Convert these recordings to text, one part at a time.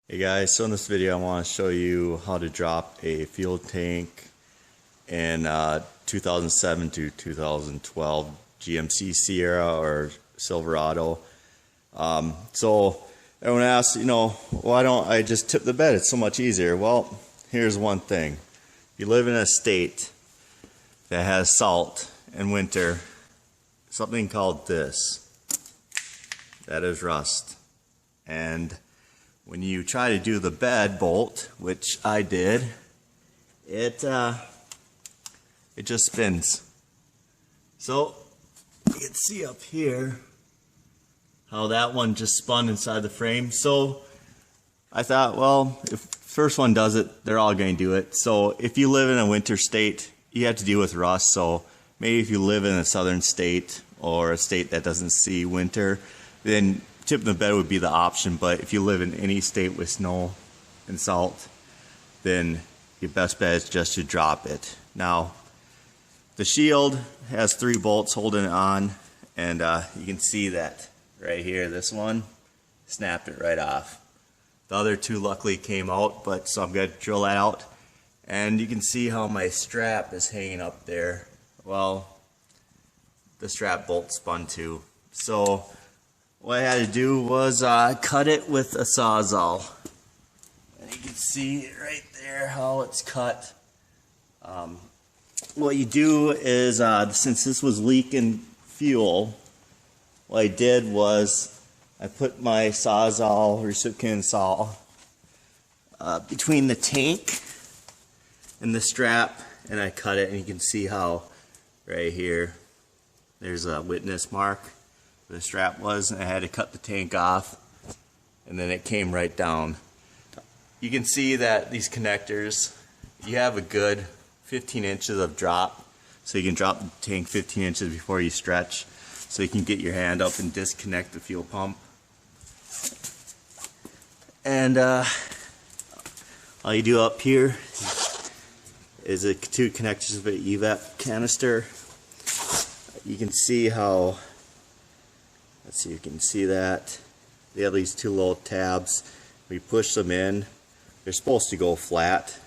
Hey guys, so in this video I want to show you how to drop a fuel tank in 2007 to 2012 GMC Sierra or Silverado. So everyone asks, why don't I just tip the bed? It's so much easier. Well, here's one thing. If you live in a state that has salt in winter, something called this, that is rust. And when you try to do the bed bolt, which I did, it just spins. So you can see up here how that one just spun inside the frame. So I thought, well, if the first one does it, they're all going to do it. So if you live in a winter state, you have to deal with rust. So maybe if you live in a southern state or a state that doesn't see winter, then tipping the bed would be the option. But if you live in any state with snow and salt, then your best bet is just to drop it. Now, the shield has 3 bolts holding it on, and you can see that right here. This one snapped it right off. The other 2 luckily came out, but so I'm going to drill that out. And you can see how my strap is hanging up there. Well, the strap bolt spun too. So what I had to do was cut it with a Sawzall. And you can see right there how it's cut. What you do is, since this was leaking fuel, what I did was I put my Sawzall recipient saw between the tank and the strap, and I cut it, and you can see how right here there's a witness mark where the strap was, and I had to cut the tank off, and then it came right down. You can see that these connectors, you have a good 15 inches of drop, so you can drop the tank 15 inches before you stretch, so you can get your hand up and disconnect the fuel pump. And all you do up here is 2 connectors of an evap canister. You can see how, let's see, you can see that they have these 2 little tabs. We push them in. They're supposed to go flat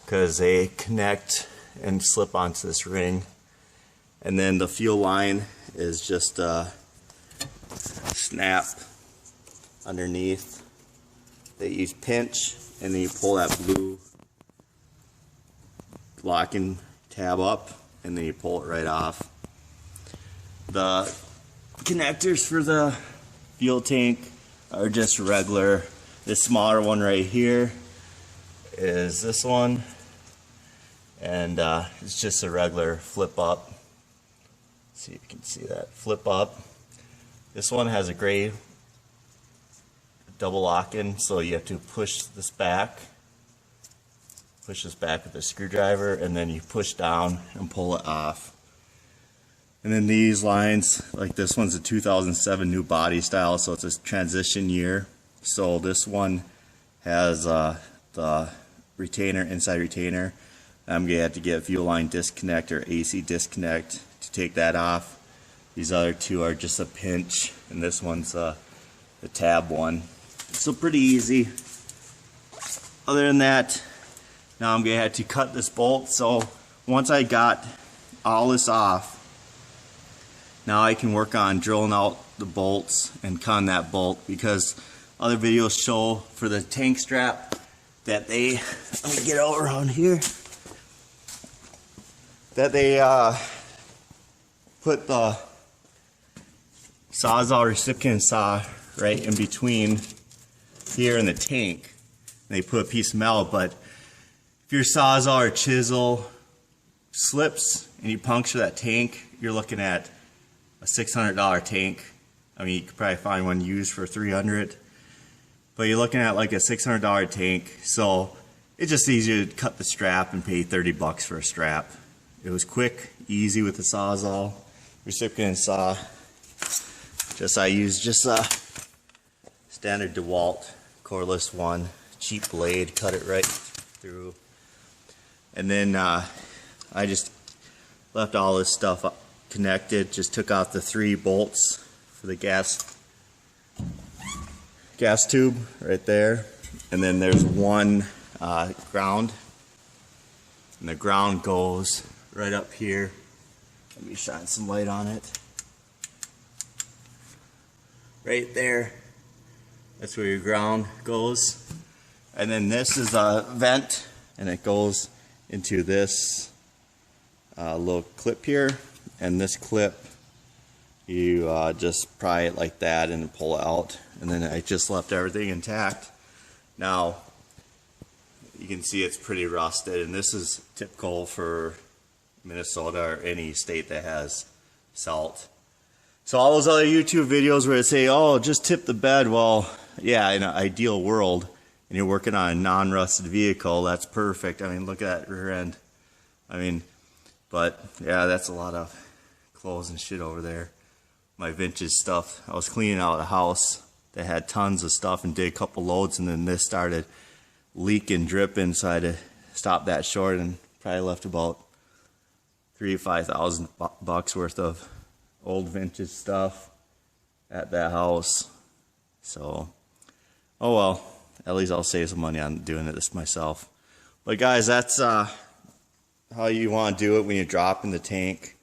because they connect and slip onto this ring. And then the fuel line is just a snap underneath that you pinch, and then you pull that blue locking tab up, and then you pull it right off. The connectors for the fuel tank are just regular. This smaller one right here is this one, and it's just a regular flip up. See if you can see that flip up. This one has a gray double lock-in, so you have to push this back with a screwdriver, and then you push down and pull it off. And then these lines, like this one's a 2007 new body style, so it's a transition year. So this one has the retainer, inside retainer. I'm going to have to get a fuel line disconnect or AC disconnect to take that off. These other 2 are just a pinch, and this one's the tab one. So pretty easy. Other than that, now I'm going to have to cut this bolt. So once I got all this off, now I can work on drilling out the bolts and cutting that bolt, because other videos show for the tank strap that they, let me get over around here, that they put the Sawzall recipient saw right in between here and the tank. And they put a piece of metal, but if your Sawzall or chisel slips and you puncture that tank, you're looking at a $600 tank. I mean, you could probably find one used for $300, but you're looking at like a $600 tank. So it's just easier to cut the strap and pay $30 for a strap. It was quick, easy with the Sawzall recipient saw. I used just a standard DeWalt cordless one, cheap blade, cut it right through. And then I just left all this stuff connected, just took out the 3 bolts for the gas gas tube right there, and then there's one ground, and the ground goes right up here. Let me shine some light on it. Right there, that's where your ground goes. And then this is a vent, and it goes into this little clip here, and this clip you just pry it like that and pull it out, and then I just left everything intact. Now you can see it's pretty rusted, and this is typical for Minnesota or any state that has salt. So all those other YouTube videos where they say, oh, just tip the bed, well, yeah, in an ideal world, and you're working on a non-rusted vehicle, that's perfect. I mean, look at that rear end. I mean, but yeah, that's a lot of clothes and shit over there. My vintage stuff. I was cleaning out a house that had tons of stuff and did a couple loads, and then this started leaking, dripping, so I had to stop that short, and probably left about $3,000 to $5,000 worth of old vintage stuff at that house. So, oh well, at least I'll save some money on doing this myself. But guys, that's how you want to do it when you drop in the tank.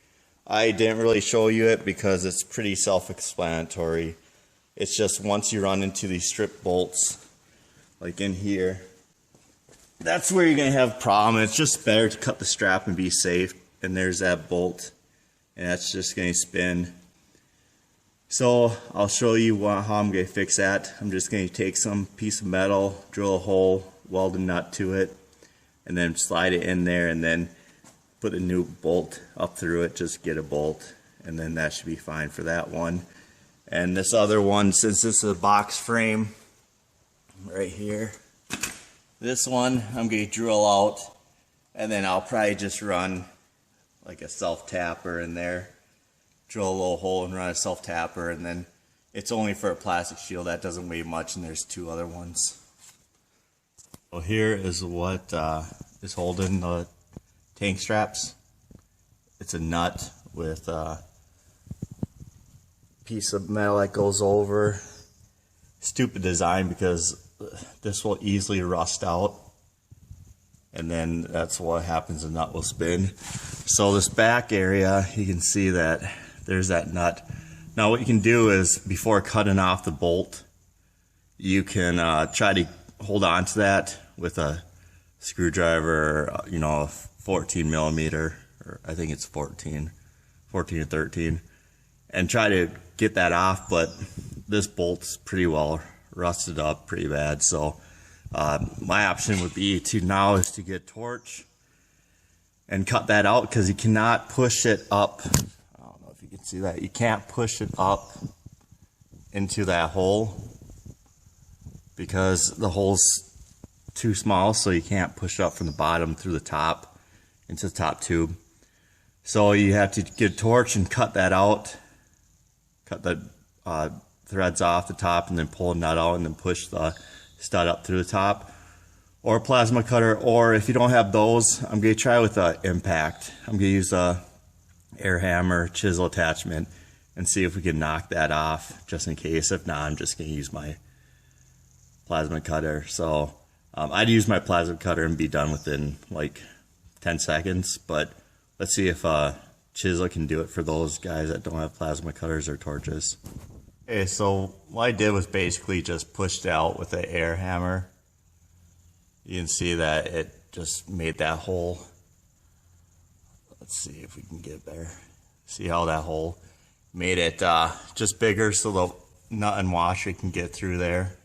I didn't really show you it because it's pretty self-explanatory. It's just once you run into these strip bolts, like in here, that's where you're going to have a problem. It's just better to cut the strap and be safe. And there's that bolt, and that's just going to spin. So I'll show you how I'm going to fix that. I'm just going to take some piece of metal, drill a hole, weld a nut to it, and then slide it in there, and then put a new bolt up through it. Just get a bolt, and then that should be fine for that one. And this other one, since this is a box frame right here, this one I'm going to drill out, and then I'll probably just run like a self-tapper in there, drill a little hole and run a self-tapper, and then it's only for a plastic shield. That doesn't weigh much, and there's two other ones. So here is what is holding the tank straps. It's a nut with a piece of metal that goes over. Stupid design, because this will easily rust out, and then that's what happens, the nut will spin. So this back area, you can see that there's that nut. Now what you can do is, before cutting off the bolt, you can try to hold on to that with a screwdriver, you know, a 14 millimeter, or I think it's 14 or 13, and try to get that off, but this bolt's pretty well rusted up pretty bad. So my option would be to is to get a torch and cut that out, because you cannot push it up. I don't know if you can see that. You can't push it up into that hole because the hole's too small, so you can't push it up from the bottom through the top into the top tube. So you have to get a torch and cut that out, cut the threads off the top, and then pull a nut out, and then push the stud up through the top. Or a plasma cutter, or if you don't have those, I'm going to try with an impact. I'm going to use a air hammer chisel attachment and see if we can knock that off, just in case. If not, I'm just going to use my plasma cutter. So I'd use my plasma cutter and be done within like 10 seconds, but let's see if chisel can do it for those guys that don't have plasma cutters or torches. Okay, so what I did was basically just pushed out with an air hammer. You can see that it just made that hole. Let's see if we can get there. See how that hole made it just bigger, so the nut and washer can get through there.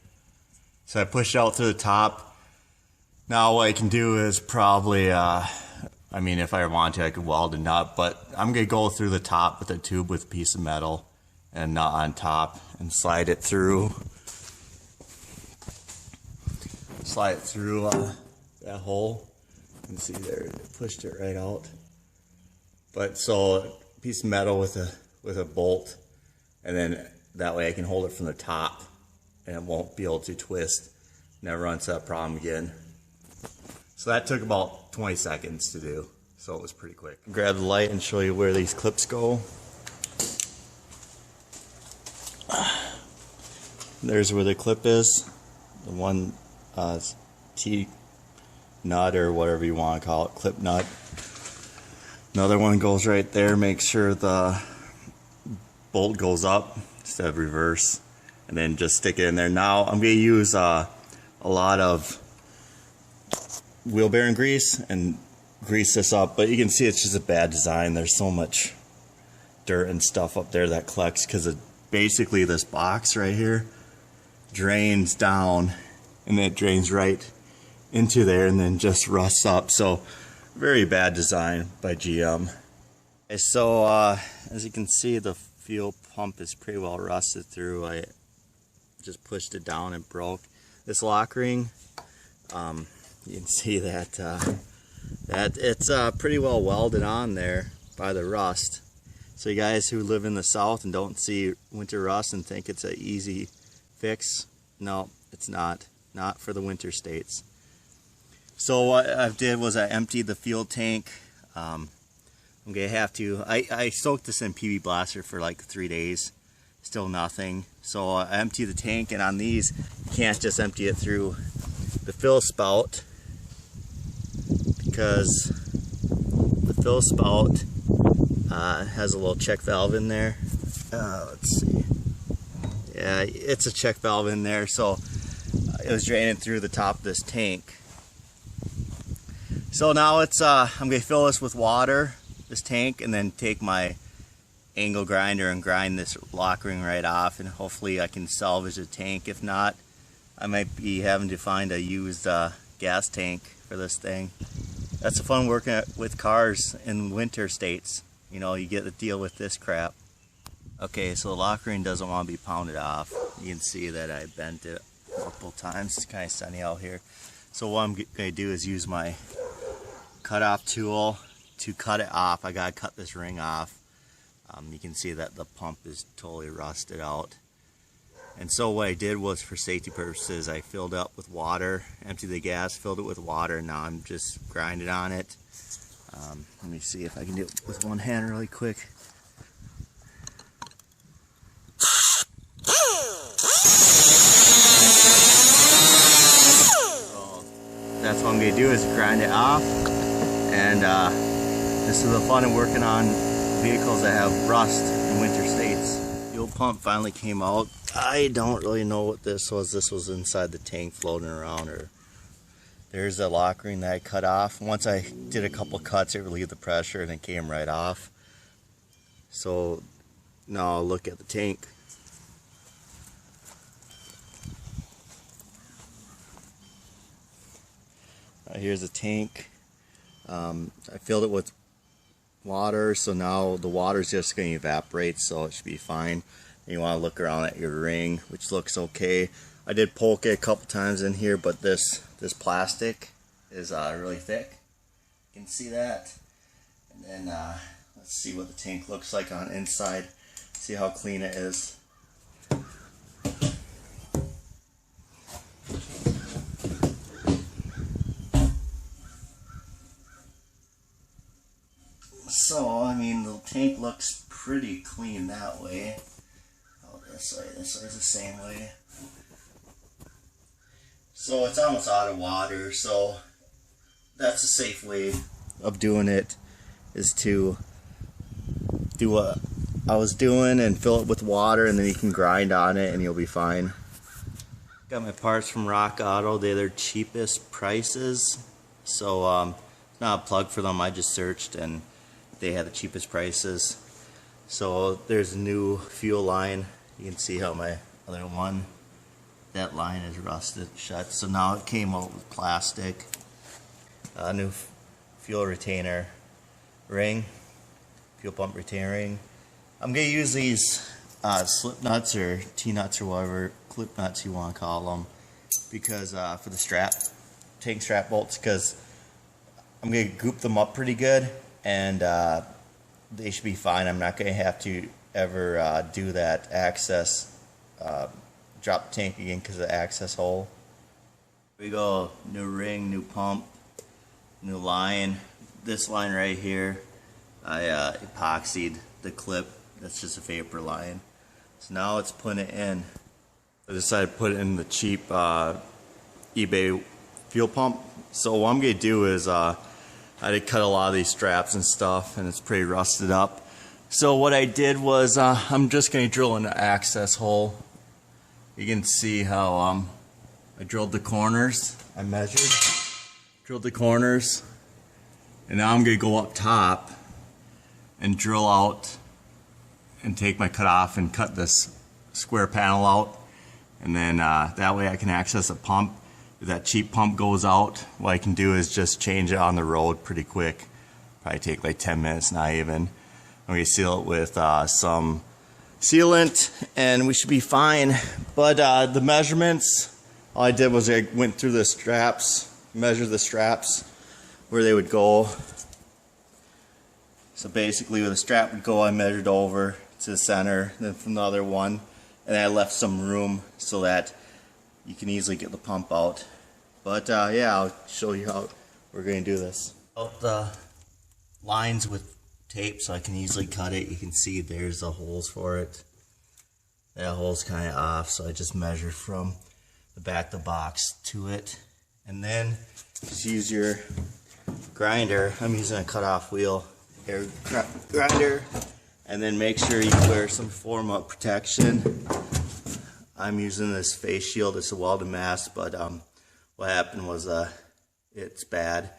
So I pushed out through the top. Now what I can do is probably, I mean, if I want to, I could weld a nut, but I'm going to go through the top with a tube with a piece of metal and a nut on top and slide it through. Slide it through that hole. You can see there, it pushed it right out. But so a piece of metal with a bolt, and then that way I can hold it from the top and it won't be able to twist. Never run into that problem again. So that took about 20 seconds to do, so it was pretty quick. Grab the light and show you where these clips go. there's where the clip is. The one T nut or whatever you want to call it, clip nut. Another one goes right there. Make sure the bolt goes up instead of reverse, and then just stick it in there. Now I'm going to use a lot of wheel bearing grease and grease this up, but you can see it's just a bad design. There's so much dirt and stuff up there that collects because basically this box right here drains down, and then it drains right into there and then just rusts up. So very bad design by GM. Okay, so as you can see, the fuel pump is pretty well rusted through. I just pushed it down and broke. This lock ring, you can see that that it's pretty well welded on there by the rust. So you guys who live in the south and don't see winter rust and think it's an easy fix, no, it's not. Not for the winter states. So what I did was I emptied the fuel tank. I'm gonna have to, I soaked this in PB Blaster for like 3 days, still nothing. So I emptied the tank, and on these, you can't just empty it through the fill spout, because the fill spout has a little check valve in there. Let's see. Yeah, it's a check valve in there, so it was draining through the top of this tank. So now it's I'm gonna fill this with water, this tank, and then take my angle grinder and grind this lock ring right off, and hopefully I can salvage the tank. If not, I might be having to find a used gas tank for this thing. That's the fun working with cars in winter states. You know, you get to deal with this crap. Okay, so the lock ring doesn't want to be pounded off. You can see that I bent it multiple times. It's kind of sunny out here. So what I'm going to do is use my cut-off tool to cut it off. I got to cut this ring off. You can see that the pump is totally rusted out. And so what I did was, for safety purposes, I filled it up with water, emptied the gas, filled it with water, and now I'm just grinding on it. Let me see if I can do it with one hand really quick. That's what I'm going to do, is grind it off. And this is the fun of working on vehicles that have rust in winter states. Fuel pump finally came out. I don't really know what this was. This was inside the tank floating around. Or there's a lock ring that I cut off. Once I did a couple cuts, it relieved the pressure and it came right off. So now I'll look at the tank. Here's a tank. I filled it with water, so now the water is just going to evaporate, so it should be fine. And you want to look around at your ring, which looks okay. I did poke it a couple times in here, but this plastic is really thick. You can see that. And then let's see what the tank looks like on inside. See how clean it is. So, I mean, the tank looks pretty clean that way. Oh, this way is the same way. So it's almost out of water, so that's a safe way of doing it, is to do what I was doing and fill it with water, and then you can grind on it and you'll be fine. Got my parts from Rock Auto. They're their cheapest prices, so not a plug for them. I just searched and they had the cheapest prices. So there's a new fuel line. You can see how my other one, that line is rusted shut. So now it came out with plastic. A new fuel retainer ring, fuel pump retainer ring. I'm gonna use these slip nuts or T-nuts or whatever, clip nuts you want to call them, because for the tank strap bolts, because I'm gonna goop them up pretty good, and they should be fine. I'm not going to have to ever do that access, drop the tank again because of the access hole. Here we go, new ring, new pump, new line. This line right here, I epoxied the clip. That's just a vapor line. So now it's putting it in. I decided to put it in the cheap eBay fuel pump. So what I'm going to do is I did cut a lot of these straps and stuff, and it's pretty rusted up. So what I did was I'm just going to drill an access hole. You can see how I drilled the corners. I measured, drilled the corners, and now I'm going to go up top and drill out and take my cut off and cut this square panel out. And then that way I can access a pump. If that cheap pump goes out, what I can do is just change it on the road pretty quick. Probably take like 10 minutes, not even. I'm going to seal it with some sealant and we should be fine. But the measurements, all I did was I went through the straps, measured the straps where they would go. So basically where the strap would go, I measured over to the center, then from the other one, and I left some room so that you can easily get the pump out. But yeah, I'll show you how we're going to do this. Out the lines with tape so I can easily cut it. You can see there's the holes for it. That hole's kind of off, so I just measured from the back of the box to it. And then just use your grinder. I'm using a cut-off wheel air grinder. And then make sure you wear some form of protection. I'm using this face shield. It's a welded mask, but what happened was it's bad.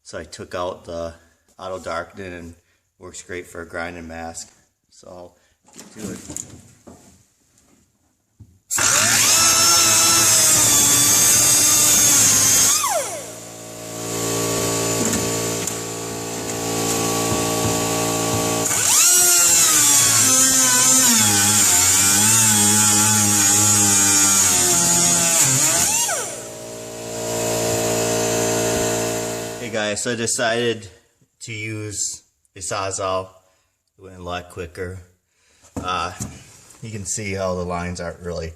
So I took out the auto darkening and works great for a grinding mask. So I'll get to it. Hey guys, so I decided to use a Sawzall. It went a lot quicker. You can see how the lines aren't really,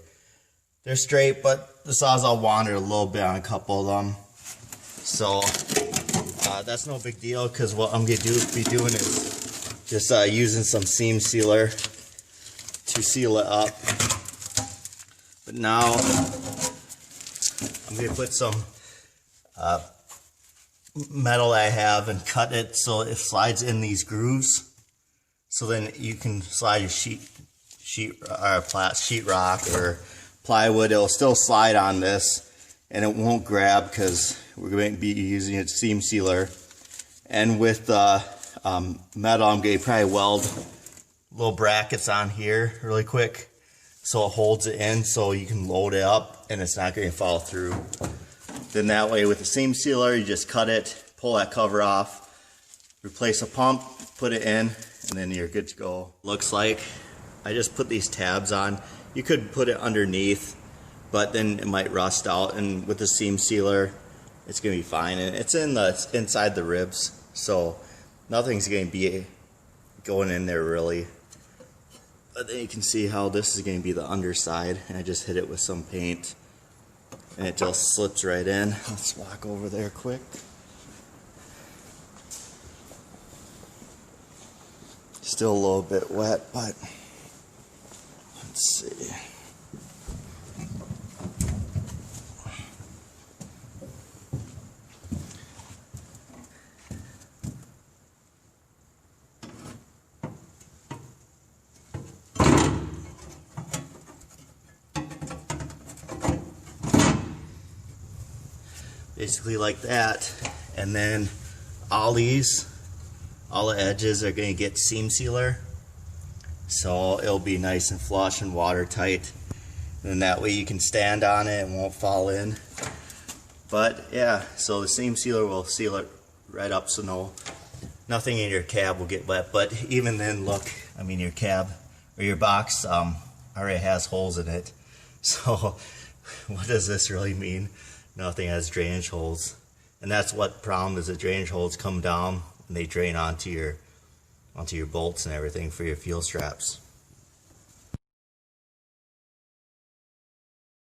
they're straight, but the Sawzall wandered a little bit on a couple of them. So that's no big deal, because what I'm going to be doing is just using some seam sealer to seal it up. But now I'm going to put some metal I have and cut it so it slides in these grooves. So then you can slide your sheet rock or plywood. It'll still slide on this and it won't grab because we're going to be using a seam sealer. And with the metal, I'm going to probably weld little brackets on here really quick so it holds it in so you can load it up and it's not going to fall through. Then that way with the seam sealer, you just cut it, pull that cover off, replace a pump, put it in, and then you're good to go. Looks like I just put these tabs on. You could put it underneath, but then it might rust out, and with the seam sealer, it's gonna be fine. And it's inside the ribs, so nothing's gonna be going in there really. But then you can see how this is gonna be the underside, and I just hit it with some paint. And it just slips right in. Let's walk over there quick. Still a little bit wet, but let's see. Basically like that, and then all the edges are going to get seam sealer, so it'll be nice and flush and watertight, and then that way you can stand on it and won't fall in. But yeah, so the seam sealer will seal it right up so nothing in your cab will get wet. But even then, look, I mean, your cab or your box already has holes in it, so what does this really mean? Nothing has drainage holes, and that's what problem is. The drainage holes come down and they drain onto your bolts and everything for your fuel straps.